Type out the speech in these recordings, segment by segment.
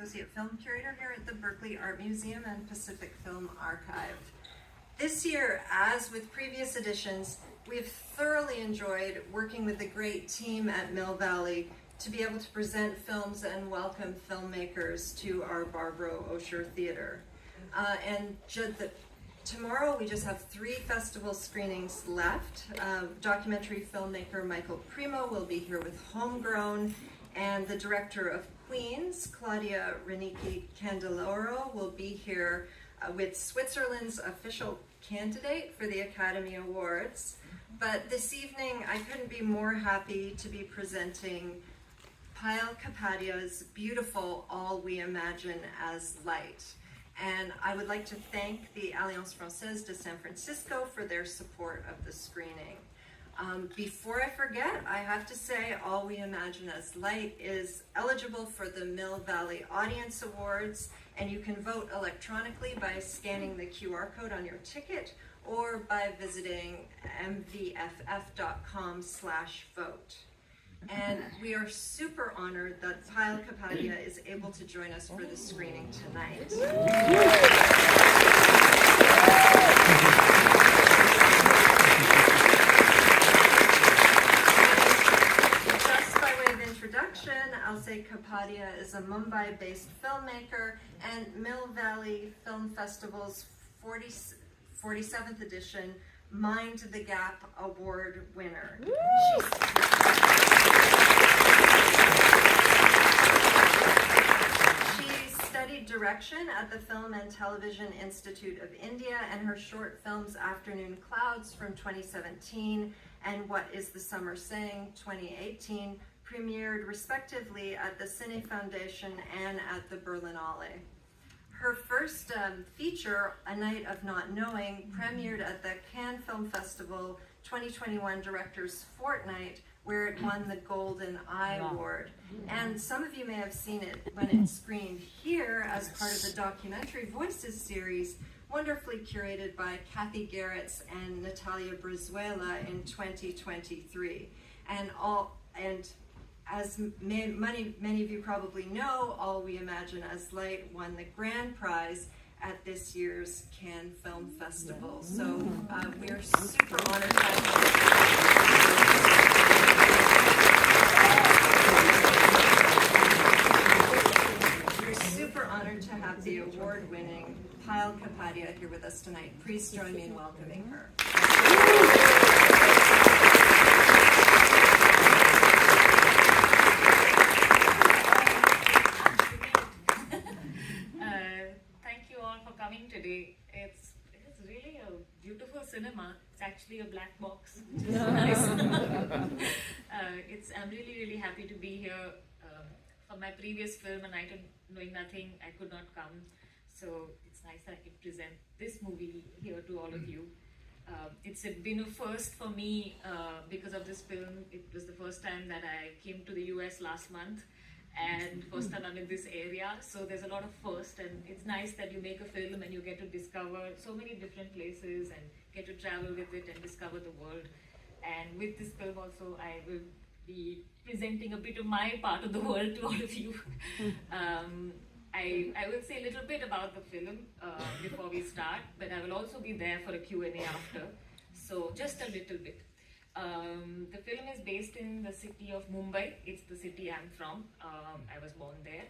Associate Film Curator here at the Berkeley Art Museum and Pacific Film Archive. This year, as with previous editions, we've thoroughly enjoyed working with the great team at Mill Valley to be able to present films and welcome filmmakers to our Barbro Osher Theater. Tomorrow we just have 3 festival screenings left. Documentary filmmaker Michael Primo will be here with Homegrown, and the director of Queens, Claudia Renicki Candeloro, will be here with Switzerland's official candidate for the Academy Awards. But this evening I couldn't be more happy to be presenting Payal Kapadia's beautiful All We Imagine as Light. And I would like to thank the Alliance Française de San Francisco for their support of the screening. Before I forget, I have to say All We Imagine as Light is eligible for the Mill Valley Audience Awards, and you can vote electronically by scanning the QR code on your ticket or by visiting mvff.com/vote. And we are super honored that Payal Kapadia is able to join us for the screening tonight. Just by way of introduction, I'll say Kapadia is a Mumbai-based filmmaker and Mill Valley Film Festival's 47th edition Mind the Gap Award winner. She studied direction at the Film and Television Institute of India, and her short films Afternoon Clouds from 2017 and What Is the Summer Saying 2018 premiered respectively at the Cine Foundation and at the Berlinale. Her first feature, A Night of Not Knowing, premiered at the Cannes Film Festival 2021 Directors Fortnight, where it won the Golden Eye Award. And some of you may have seen it when it screened here as part of the Documentary Voices series, wonderfully curated by Kathy Garretts and Natalia Brizuela in 2023. And as many of you probably know, All We Imagine as Light won the grand prize at this year's Cannes Film Festival. So we're super honored to have the award-winning Payal Kapadia here with us tonight. Please join me in welcoming her. Today. It's really a beautiful cinema. It's actually a black box. Nice. I'm really happy to be here. For my previous film, A Night of Knowing Nothing, I could not come. So it's nice that I can present this movie here to all of you. It's been a first for me because of this film. It was the first time that I came to the US last month, and first time I'm in this area, so there's a lot of first, and it's nice that you make a film and you get to discover so many different places and get to travel with it and discover the world. And with this film also, I will be presenting a bit of my part of the world to all of you. I will say a little bit about the film before we start, but I will also be there for a Q&A after, so just a little bit. The film is based in the city of Mumbai. It's the city I'm from. I was born there.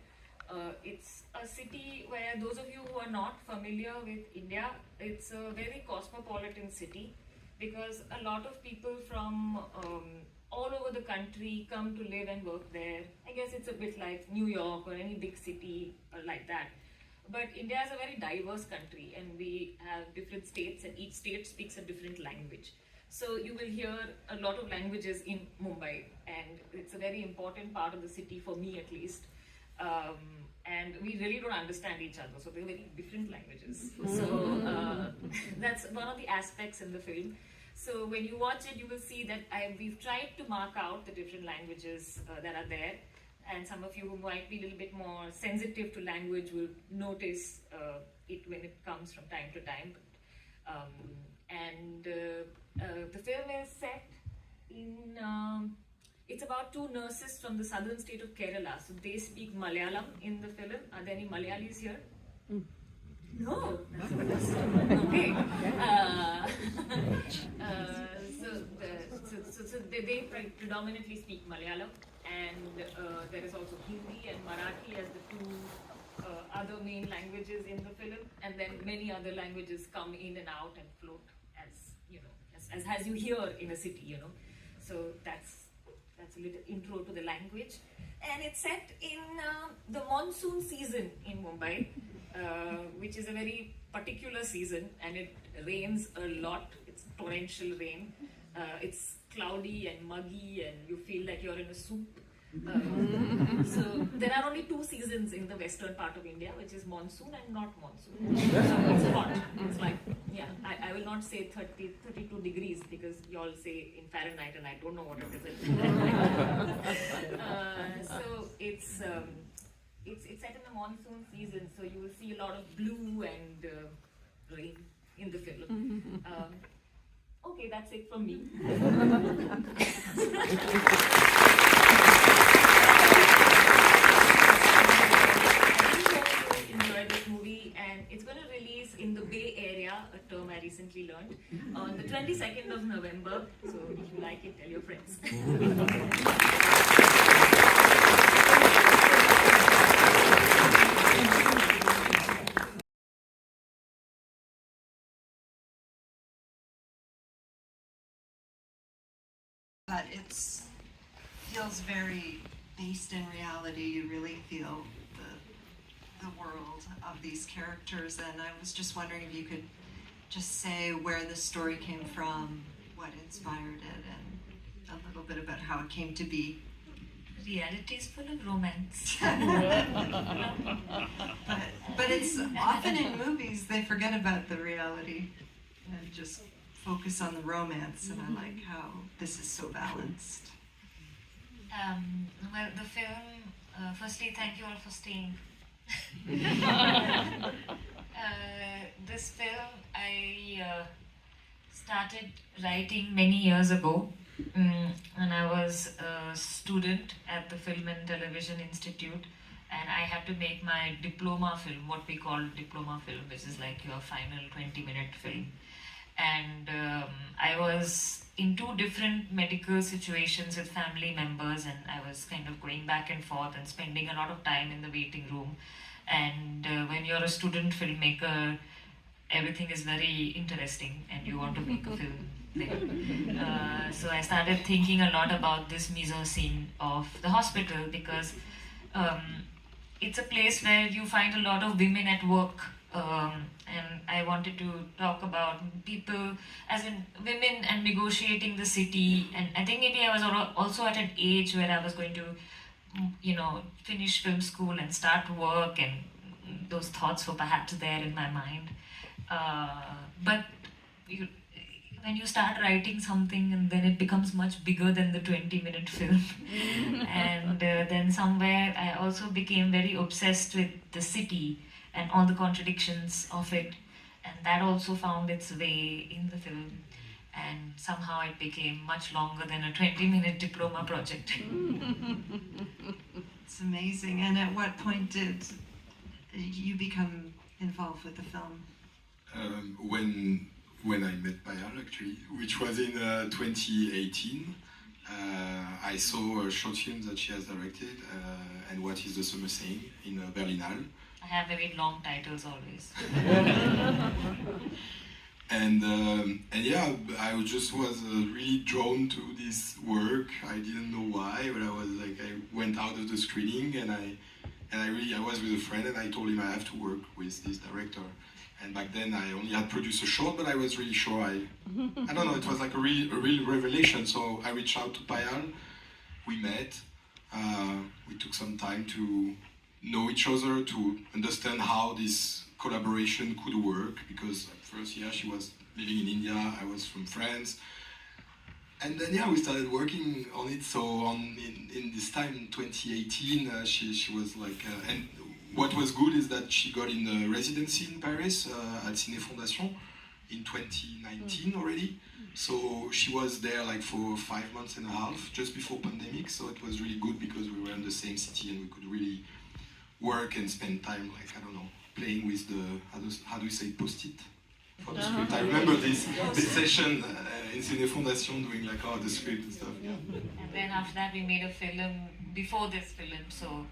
It's a city where those of you who are not familiar with India, it's a very cosmopolitan city because a lot of people from all over the country come to live and work there. I guess it's a bit like New York or any big city like that. But India is a very diverse country, and we have different states, and each state speaks a different language. So you will hear a lot of languages in Mumbai, and it's a very important part of the city for me at least. And we really don't understand each other, so they're very different languages. So that's one of the aspects in the film. So when you watch it, you will see that we've tried to mark out the different languages that are there. And some of you who might be a little bit more sensitive to language will notice it when it comes from time to time. The film is set in it's about two nurses from the southern state of Kerala. So they speak Malayalam in the film. Are there any Malayalis here? No. Okay. So they predominantly speak Malayalam, and there is also Hindi and Marathi as the two other main languages in the film, and then many other languages come in and out and float as you hear in a city, So that's a little intro to the language, and it's set in the monsoon season in Mumbai, which is a very particular season, and it rains a lot. It's torrential rain. It's cloudy and muggy, and you feel like you're in a soup. So there are only two seasons in the western part of India, which is monsoon and not monsoon. So it's hot. It's like, I will not say 32 degrees because you all say in Fahrenheit and I don't know what it is in Fahrenheit. So it's set in the monsoon season, so you will see a lot of blue and rain in the film. Okay, that's it from me. Enjoy this movie, and it's going to release in the Bay Area, a term I recently learned, on the 22nd of November. So if you like it, tell your friends. But it feels very based in reality. You really feel the world of these characters, and I was just wondering if you could just say where the story came from, what inspired it, and a little bit about how it came to be. Reality is full of romance. but it's often in movies they forget about the reality and just focus on the romance, and I like how this is so balanced. Well, the film, firstly, thank you all for staying. This film I started writing many years ago, when I was a student at the Film and Television Institute, and I had to make my diploma film, what we call diploma film, which is like your final 20-minute film. And I was in two different medical situations with family members, and I was kind of going back and forth and spending a lot of time in the waiting room. And when you're a student filmmaker, everything is very interesting and you want to make a film there. So I started thinking a lot about this mise-en-scene of the hospital, because it's a place where you find a lot of women at work. And I wanted to talk about people, as in women and negotiating the city. And I think maybe I was also at an age where I was going to, finish film school and start work, and those thoughts were perhaps there in my mind. But when you start writing something, and then it becomes much bigger than the 20-minute film. And then somewhere I also became very obsessed with the city and all the contradictions of it, and that also found its way in the film, and somehow it became much longer than a 20-minute diploma project. It's amazing. And at what point did you become involved with the film? When I met Payal, actually, which was in 2018. I saw a short film that she has directed, and What is the Summer Saying, in Berlinale. I have very long titles always. And yeah, I just was really drawn to this work. I didn't know why, but I went out of the screening, and I was with a friend, and I told him I have to work with this director. And back then I only had produced a short, but I was really sure I don't know, it was like a real revelation. So I reached out to Payal, we met, we took some time to know each other, to understand how this collaboration could work, because at first, she was living in India, I was from France. And then, we started working on it. So in this time, in 2018, she was like, and what was good is that she got in the residency in Paris at Ciné Fondation in 2019 already. So she was there like for 5 months and a half, just before pandemic. So it was really good because we were in the same city and we could really work and spend time, like, I don't know, playing with the, how do you say, post-it? For the script. I remember this session in Cine Fondation doing like, the script and stuff. Yeah. And then after that we made a film before this film, so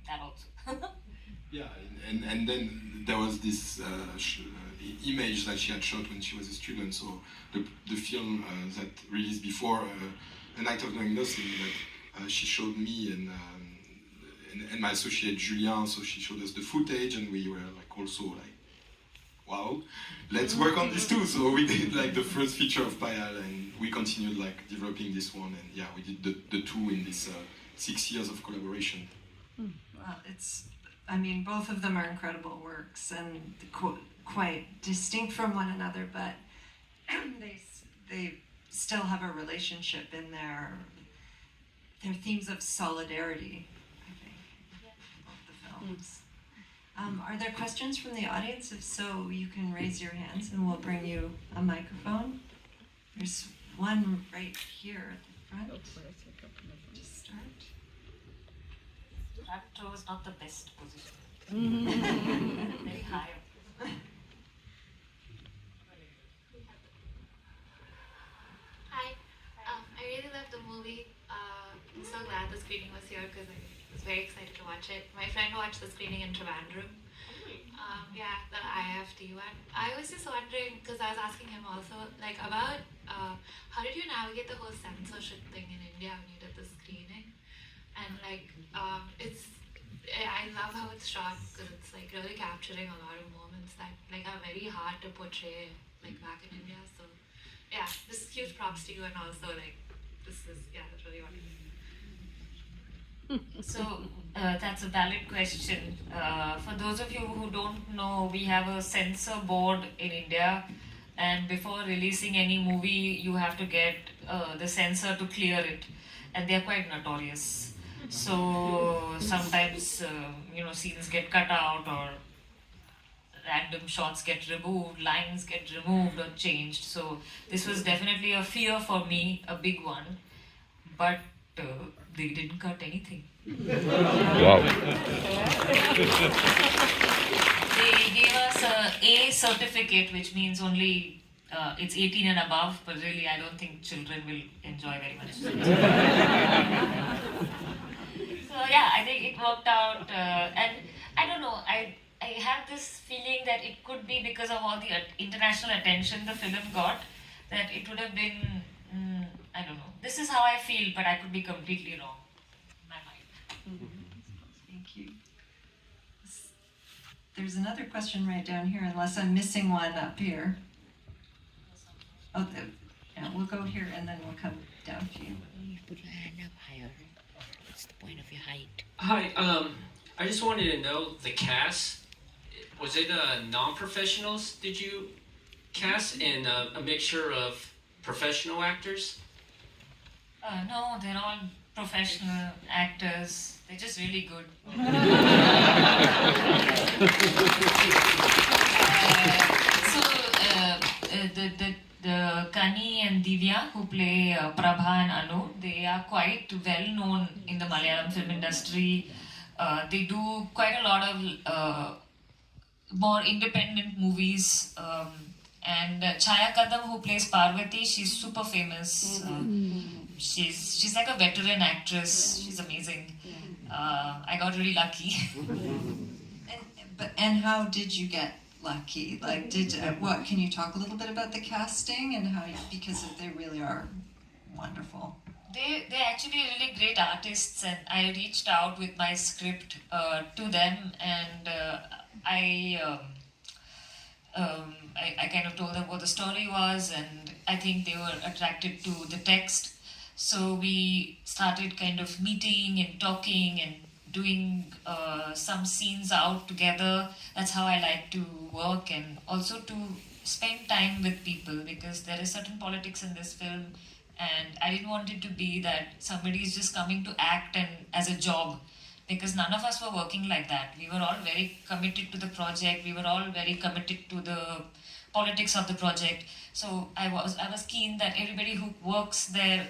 that also. Yeah, and then there was this image that she had shot when she was a student, so the film that released before A Night of Knowing Nothing, that she showed me and my associate Julien, so she showed us the footage and we were like also like, wow, let's work on this too. So we did like the first feature of Payal and we continued like developing this one, and yeah, we did the two in this 6 years of collaboration. Well, I mean, both of them are incredible works and quite distinct from one another, but they still have a relationship in their themes of solidarity, I think, both the films. Are there questions from the audience? If so, you can raise your hands and we'll bring you a microphone. There's one right here at the front. To start. Front row is not the best position. Very high up. Hi, I really loved the movie. I'm so glad the screening was here because I was very excited to watch it. My friend watched the screening in Trivandrum. Yeah, the IFT one. I was just wondering, because I was asking him also, like about how did you navigate the whole censorship thing in India when you did the screening? And like, I love how it's shot because it's like really capturing a lot of moments that like are very hard to portray like back in India. So yeah, this is huge props to you, and also like that's really wonderful. So that's a valid question. For those of you who don't know, we have a censor board in India, and before releasing any movie, you have to get the censor to clear it, and they are quite notorious. So sometimes scenes get cut out or random shots get removed, lines get removed or changed. So this was definitely a fear for me, a big one, but they didn't cut anything. Wow. They gave us A certificate, which means only it's 18 and above, but really I don't think children will enjoy very much. So yeah, I think it worked out, and I don't know, I have this feeling that it could be because of all the international attention the film got, that it would have been, I don't know. This is how I feel, but I could be completely wrong. In my mind. Thank you. There's another question right down here, unless I'm missing one up here. Oh, yeah, we'll go here and then we'll come down to you. You put your hand up higher. What's the point of your height? Hi, I just wanted to know the cast. Was it non-professionals did you cast and a mixture of professional actors? No, they're all professional actors. They're just really good. The Kani and Divya, who play Prabha and Anu, they are quite well known in the Malayalam film industry. They do quite a lot of more independent movies. And Chaya Kadam, who plays Parvati, she's super famous. She's like a veteran actress. She's amazing. I got really lucky. And how did you get lucky? Like, what? Can you talk a little bit about the casting and how? Because they really are wonderful. They're actually really great artists, and I reached out with my script to them, and I kind of told them what the story was, and I think they were attracted to the text. So we started kind of meeting and talking and doing some scenes out together. That's how I like to work, and also to spend time with people, because there is certain politics in this film, and I didn't want it to be that somebody is just coming to act and as a job, because none of us were working like that. We were all very committed to the project. We were all very committed to the politics of the project. So I was keen that everybody who works there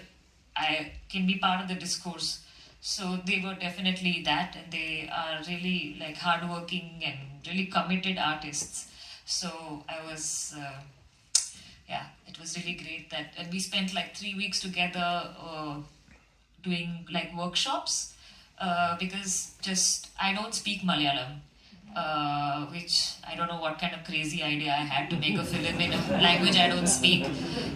I can be part of the discourse. So they were definitely that, and they are really like hardworking and really committed artists. So I was, yeah, it was really great that, and we spent like 3 weeks together doing like workshops because just I don't speak Malayalam. Which I don't know what kind of crazy idea I had to make a film in a language I don't speak.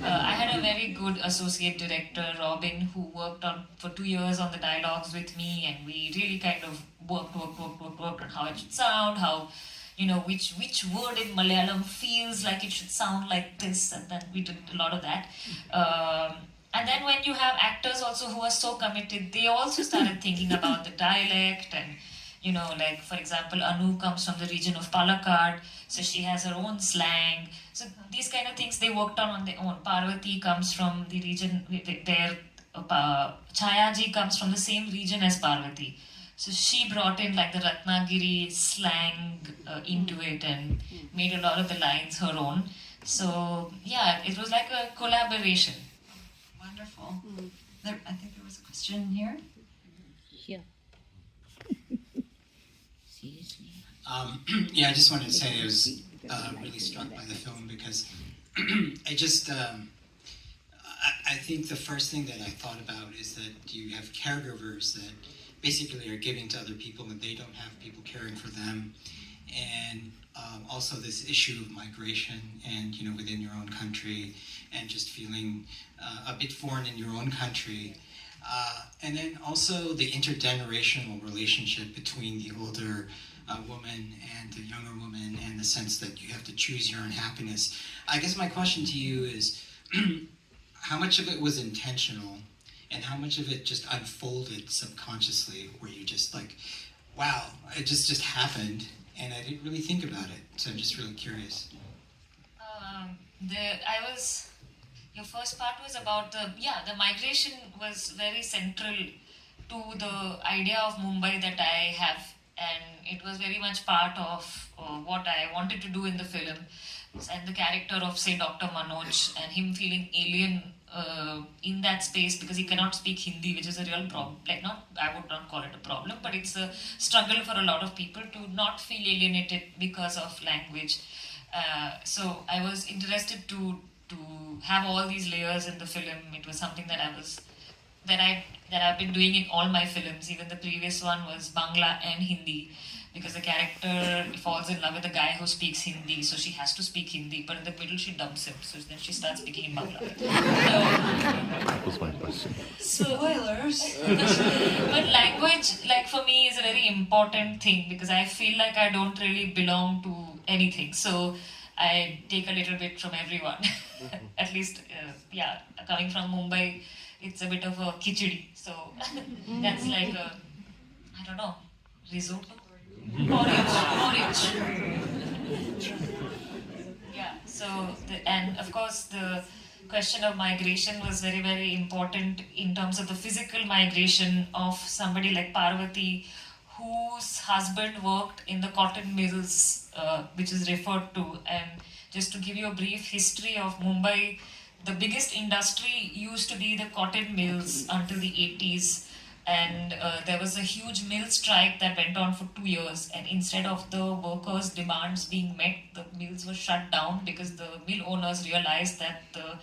I had a very good associate director, Robin, who worked on for 2 years on the dialogues with me, and we really kind of worked on how it should sound, how, you know, which word in Malayalam feels like it should sound like this, and then we did a lot of that. And then when you have actors also who are so committed, they also started thinking about the dialect and, you know, like for example, Anu comes from the region of Palakkad, so she has her own slang. So these kind of things they worked on their own. Parvati comes from the region, their Chayaji comes from the same region as Parvati. So she brought in like the Ratnagiri slang into it and made a lot of the lines her own. So yeah, it was like a collaboration. Wonderful. I think there was a question here. Here. Seriously. Yeah, I just wanted to say I was really struck by the film because I think the first thing that I thought about is that you have caregivers that basically are giving to other people and they don't have people caring for them. And also this issue of migration and, you know, within your own country and just feeling a bit foreign in your own country. And then also the intergenerational relationship between the older woman and the younger woman and the sense that you have to choose your own happiness. I guess my question to you is, how much of it was intentional and how much of it just unfolded subconsciously where you just like, wow, it just happened and I didn't really think about it. So I'm just really curious. Your first part was about the migration was very central to the idea of Mumbai that I have, and it was very much part of what I wanted to do in the film. And the character of, say, Dr. Manoj and him feeling alien in that space because he cannot speak Hindi, which is a real problem. I would not call it a problem, but it's a struggle for a lot of people to not feel alienated because of language. So I was interested to have all these layers in the film. It was something that I've been doing in all my films. Even the previous one was Bangla and Hindi, because the character falls in love with a guy who speaks Hindi, so she has to speak Hindi, but in the middle she dumps him, so then she starts speaking in Bangla. That was my question. Spoilers. But language, like for me, is a very important thing because I feel like I don't really belong to anything. So I take a little bit from everyone. At least, coming from Mumbai, it's a bit of a khichdi. So that's like a, I don't know, risotto? Porridge. Yeah, so, and of course the question of migration was very, very important in terms of the physical migration of somebody like Parvati, whose husband worked in the cotton mills, which is referred to. And just to give you a brief history of Mumbai, the biggest industry used to be the cotton mills until the 80s. And there was a huge mill strike that went on for 2 years. And instead of the workers' demands being met, the mills were shut down because the mill owners realized that the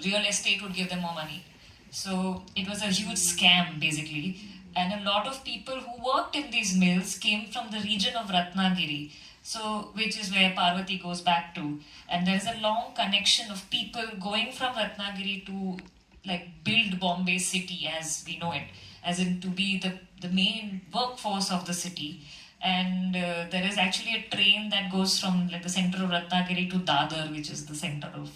real estate would give them more money. So it was a huge scam, basically. And a lot of people who worked in these mills came from the region of Ratnagiri, so which is where Parvati goes back to. And there is a long connection of people going from Ratnagiri to like build Bombay city as we know it, as in to be the main workforce of the city. And there is actually a train that goes from like the center of Ratnagiri to Dadar, which is the center of,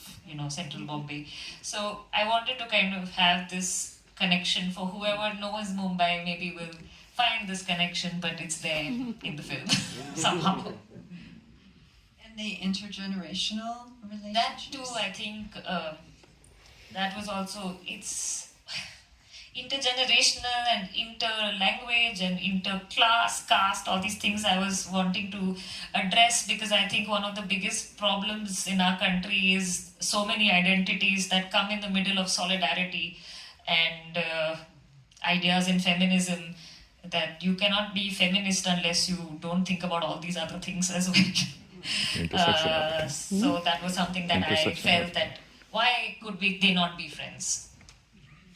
central Bombay. So I wanted to kind of have this connection for whoever knows Mumbai maybe will find this connection, but it's there in the film somehow. And the intergenerational relationship. That too, I think, that was also, it's intergenerational and inter-language and inter-class, caste, all these things I was wanting to address, because I think one of the biggest problems in our country is so many identities that come in the middle of solidarity and ideas in feminism, that you cannot be feminist unless you don't think about all these other things as well. So that was something that I felt that why could they not be friends?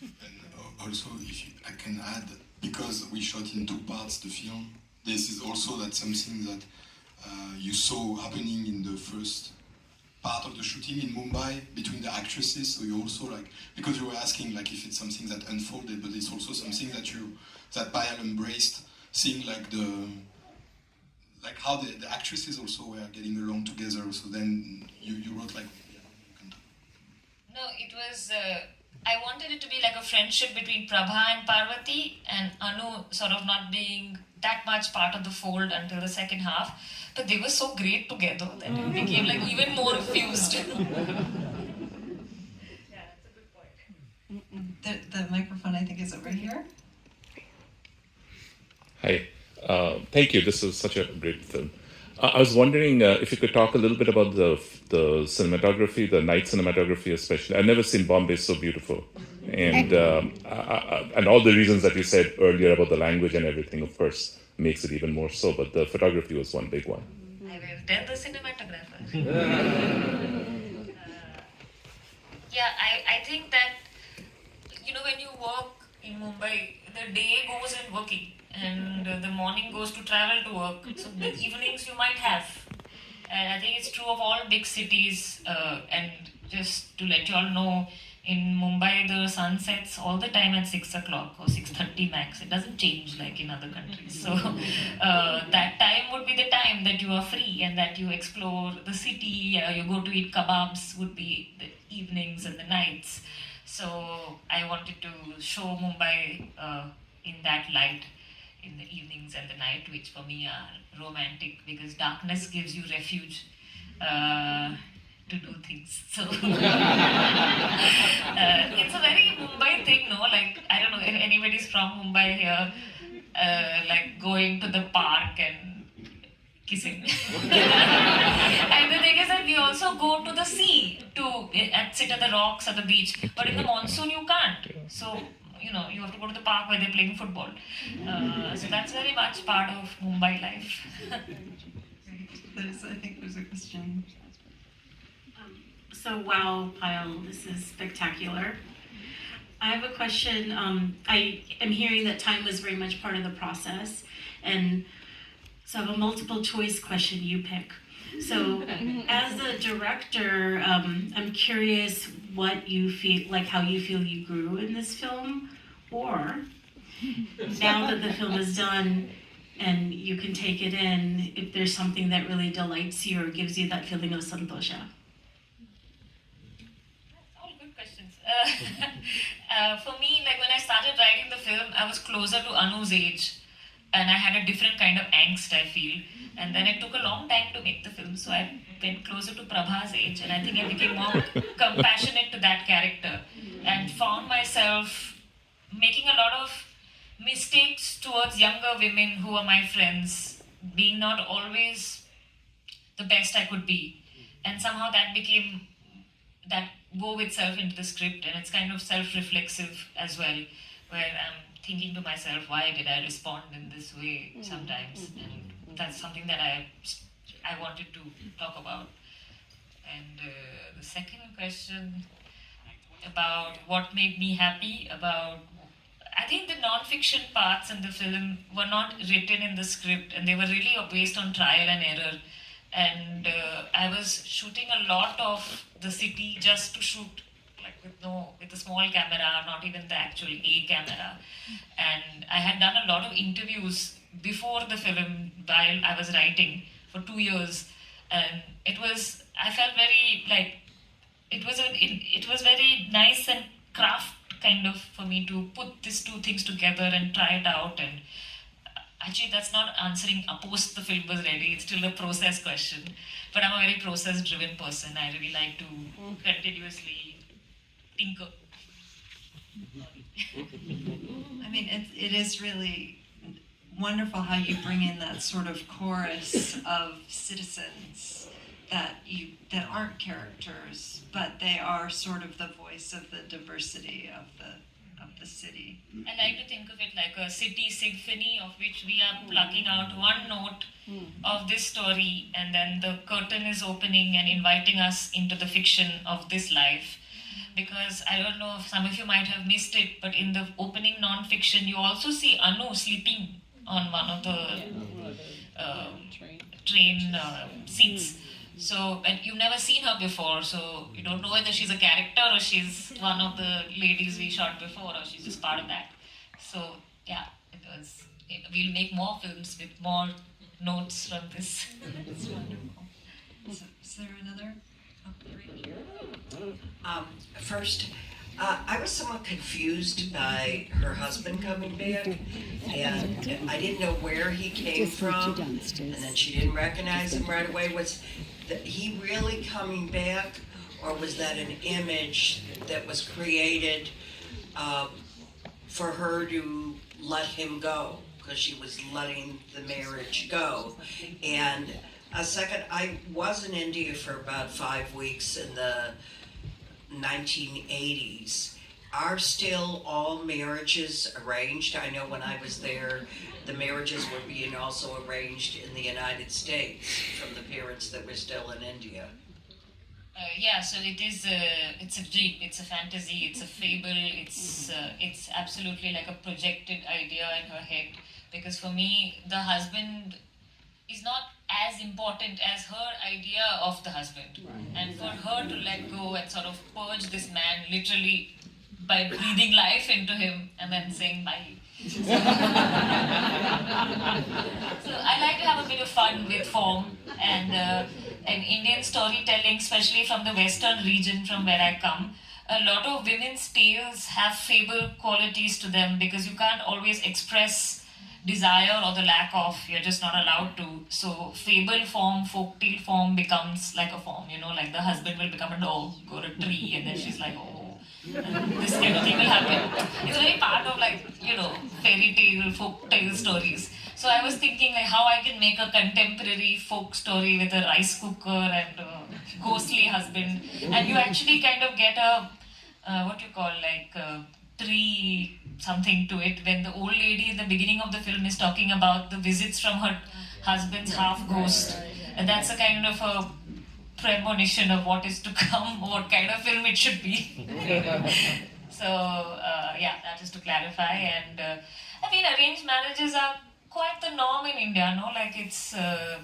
And also, I can add, because we shot in 2 parts the film, this is also that something that you saw happening in the first part of the shooting in Mumbai between the actresses. So you also because you were asking if it's something that unfolded, but it's also something that Payal embraced, seeing how the actresses also were getting along together. So then you wrote No, it was. I wanted it to be like a friendship between Prabha and Parvati, and Anu sort of not being that much part of the fold until the second half. But they were so great together that it became even more fused. Yeah, that's a good point. The microphone, I think, is over here. Hi. Thank you. This was such a great film. I was wondering if you could talk a little bit about the cinematography, the night cinematography especially. I've never seen Bombay so beautiful. And and all the reasons that you said earlier about the language and everything, of course, makes it even more so. But the photography was one big one. I will tell the cinematographer. I think that, when you work in Mumbai, the day goes in working and the morning goes to travel to work. So the evenings you might have. And I think it's true of all big cities. And just to let you all know, in Mumbai, the sun sets all the time at 6 o'clock or 6:30 max. It doesn't change like in other countries. So that time would be the time that you are free and that you explore the city. You go to eat kebabs would be the evenings and the nights. So I wanted to show Mumbai in that light, in the evenings and the night, which for me are romantic because darkness gives you refuge to do things. So it's a very Mumbai thing, no? I don't know if anybody's from Mumbai here, going to the park and kissing. And the thing is that we also go to the sea and sit at the rocks at the beach. But in the monsoon you can't. So you have to go to the park where they're playing football. So that's very much part of Mumbai life. I think there's a question. So wow, Payal, this is spectacular. I have a question. I am hearing that time was very much part of the process, and so I have a multiple choice question. You pick. So, as a director, I'm curious what you feel, how you feel you grew in this film, or now that the film is done and you can take it in, if there's something that really delights you or gives you that feeling of santosha. All good questions. For me, when I started writing the film, I was closer to Anu's age. And I had a different kind of angst, I feel. And then it took a long time to make the film, so I went closer to Prabha's age, and I think I became more compassionate to that character and found myself making a lot of mistakes towards younger women who are my friends, being not always the best I could be. And somehow that wove itself into the script, and it's kind of self-reflexive as well, where I'm thinking to myself, why did I respond in this way sometimes? And that's something that I wanted to talk about. And the second question about what made me happy I think the non-fiction parts in the film were not written in the script, and they were really based on trial and error. And I was shooting a lot of the city just to shoot with a small camera, not even the actual A camera. And I had done a lot of interviews before the film while I was writing for 2 years, and I felt very it was very nice and craft kind of for me to put these two things together and try it out. And actually that's not answering post the film was ready, it's still a process question, but I'm a very process driven person. I really like to continuously tinker. I mean, it is really wonderful how you bring in that sort of chorus of citizens that aren't characters, but they are sort of the voice of the diversity of the city. I like to think of it like a city symphony of which we are plucking out one note of this story, and then the curtain is opening and inviting us into the fiction of this life. Because I don't know if some of you might have missed it, but in the opening non-fiction, you also see Anu sleeping on one of the train seats. So, and you've never seen her before, so you don't know whether she's a character or she's one of the ladies we shot before, or she's just part of that. So, yeah, we'll make more films with more notes from this. It's wonderful. Is there another? Oh, right here. First, I was somewhat confused by her husband coming back, and I didn't know where he came from, and then she didn't recognize him right away. Was he really coming back, or was that an image that was created for her to let him go, because she was letting the marriage go? And a second, I was in India for about 5 weeks in the 1980s. Are still all marriages arranged? I know when I was there, the marriages were being also arranged in the United States from the parents that were still in India. Yeah, so it is. It's a dream. It's a fantasy. It's a fable. It's absolutely like a projected idea in her head. Because for me, the husband is not as important as her idea of the husband. Right. And for her to let go and sort of purge this man literally by breathing life into him and then saying bye. So I like to have a bit of fun with form and Indian storytelling, especially from the western region from where I come. A lot of women's tales have fable qualities to them because you can't always express desire or the lack of, you're just not allowed to. So fable form, folktale form becomes like a form, like the husband will become a dog or a tree, and then she's like, oh, this kind of thing will happen. It's really part of fairy tale, folk tale stories. So I was thinking like how I can make a contemporary folk story with a rice cooker and a ghostly husband, and you actually kind of get a tree something to it when the old lady in the beginning of the film is talking about the visits from her husband's half ghost, and that's a kind of a premonition of what is to come, what kind of film it should be. So that is to clarify. And I mean, arranged marriages are quite the norm in India, no? Like it's they're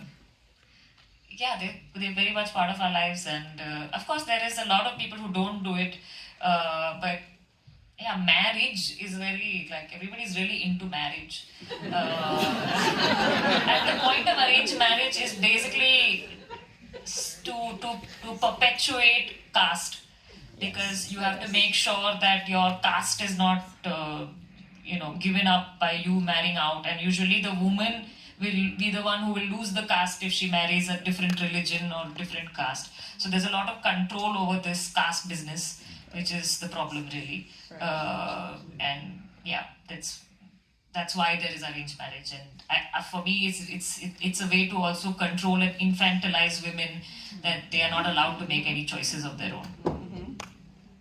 very much part of our lives, and of course there is a lot of people who don't do it, but yeah, marriage is very, everybody's really into marriage. And the point of arranged marriage is basically to perpetuate caste, because you have to make sure that your caste is not given up by you marrying out, and usually the woman will be the one who will lose the caste if she marries a different religion or different caste. So there's a lot of control over this caste business, which is the problem really. And yeah, that's why there is arranged marriage. And for me, it's a way to also control and infantilize women, that they are not allowed to make any choices of their own. Mm-hmm.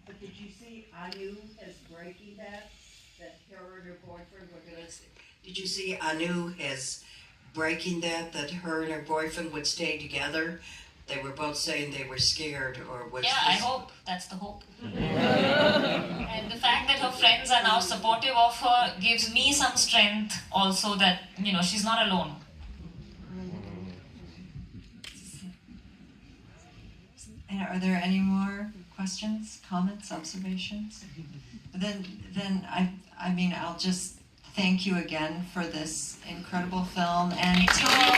But did you see Anu as breaking that her and her boyfriend were going to... Did you see Anu as breaking that her and her boyfriend would stay together? They were both saying they were scared, or was... Yeah, I hope. That's the hope. And the fact that her friends are now supportive of her gives me some strength also that, she's not alone. And are there any more questions, comments, observations? Then I'll just thank you again for this incredible film, and thank you all.